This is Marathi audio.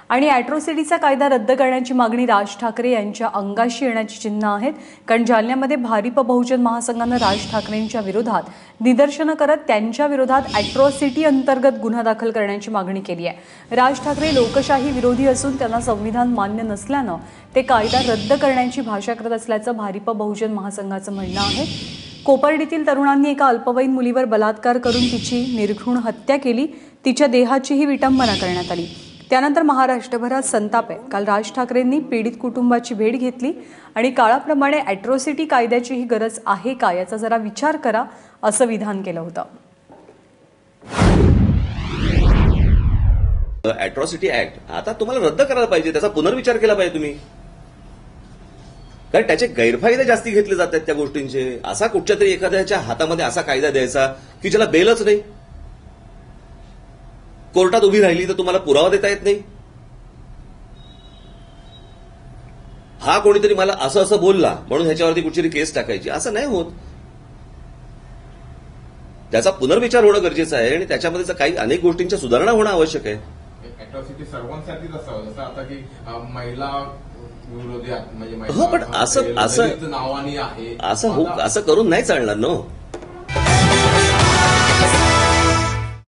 आणि अॅट्रॉसिटीचा कायदा रद्द करण्याची मागणी राज ठाकरे यांच्या अंगाशी येण्याची चिन्ह आहेत. कारण जालन्यामध्ये भारिप बहुजन महासंघानं राज ठाकरेंच्या विरोधात निदर्शनं करत त्यांच्या विरोधात अॅट्रॉसिटी अंतर्गत गुन्हा दाखल करण्याची मागणी केली आहे. राज ठाकरे लोकशाही विरोधी असून त्यांना संविधान मान्य नसल्यानं ते कायदा रद्द करण्याची भाषा करत असल्याचं भारिप बहुजन महासंघाचं म्हणणं आहे. कोपर्डीतील तरुणांनी एका अल्पवयीन मुलीवर बलात्कार करून तिची निर्घृण हत्या केली. तिच्या देहाचीही विटंबना करण्यात आली. त्यानंतर महाराष्ट्रभरात संताप आहे. काल राज ठाकरेंनी पीडित कुटुंबाची भेट घेतली आणि काळाप्रमाणे अॅट्रॉसिटी कायद्याचीही गरज आहे का याचा जरा विचार करा असं विधान केलं होतं. अॅट्रॉसिटी ऍक्ट आता तुम्हाला रद्द करायला पाहिजे, त्याचा पुनर्विचार केला पाहिजे तुम्ही. कारण त्याचे गैरफायदे जास्ती घेतले जातात त्या गोष्टींचे. असा कुठच्या तरी एखाद्याच्या हातामध्ये असा कायदा द्यायचा की ज्याला बेलच नाही, कोर्टात उभी राहिली तर तुम्हाला पुरावा देता येत नाही. हा कोणीतरी मला असं असं बोलला म्हणून ह्याच्यावरती कुठची केस टाकायची, असं नाही होत. त्याचा पुनर्विचार होणं गरजेचं आहे आणि त्याच्यामध्ये काही अनेक गोष्टींच्या सुधारणा होणं आवश्यक आहे. अॅट्रॉसिटी सर्वांसाठीच असावं, जसं आता की महिला विरोधी म्हणजे हो, पण असं नावानी आहे असं करून नाही चालणार. नो,